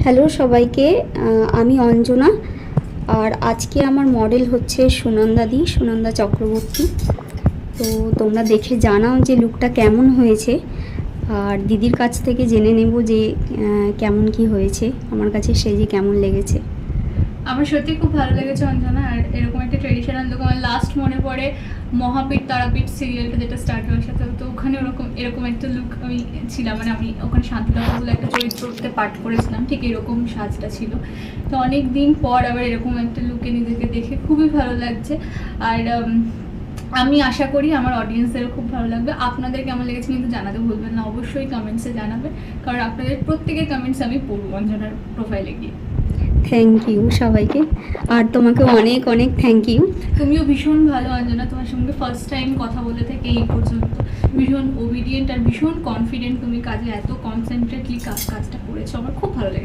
Hello সবাইকে, আমি অঞ্জনা। আর আজকে আমার মডেল হচ্ছে সুনন্দা চক্রবর্তী। তো তোমরা দেখে জানাও যে লুকটা কেমন হয়েছে, আর দিদির কাছ থেকে জেনে নেব যে কেমন কি হয়েছে, আমার কাছে সেজে কেমন লেগেছে। আমার সত্যি খুব ভালো লেগেছে অঞ্জনা। আর এরকম একটা ট্রেডিশনাল লুক আমার লাস্ট মনে পড়ে মহাপীঠ তারাপীঠ সিরিয়ালটা যেটা স্টার্ট হওয়ার সাথে, তো ওখানে এরকম একটা লুক আমি ছিলাম, মানে আমি ওখানে শান্তিলতা বলে একটা চরিত্রতে পাঠ করেছিলাম, ঠিক এরকম সাজটা ছিল। তো অনেক দিন পর আবার এরকম একটা লুকে নিজেকে দেখে খুবই ভালো লাগছে। আর আমি আশা করি আমার অডিয়েন্সদেরও খুব ভালো লাগবে। আপনাদের কেমন লেগেছে কিন্তু জানাতে ভুলবেন না, অবশ্যই কমেন্টসে জানাবেন, কারণ আপনাদের প্রত্যেকের কমেন্টস আমি পড়বো অঞ্জনার প্রোফাইলে গিয়ে। থ্যাংক ইউ সবাইকে, আর তোমাকে অনেক অনেক থ্যাংক ইউ। তুমিও ভীষণ ভালো অঞ্জনা, তোমার সঙ্গে ফার্স্ট টাইম কথা বলে থেকে এই পর্যন্ত ভীষণ ওবিডিয়েন্ট আর ভীষণ কনফিডেন্ট। তুমি কাজে এত কনসেন্ট্রেটলি কাজটা করেছো, আমার খুব ভালো লেগেছে।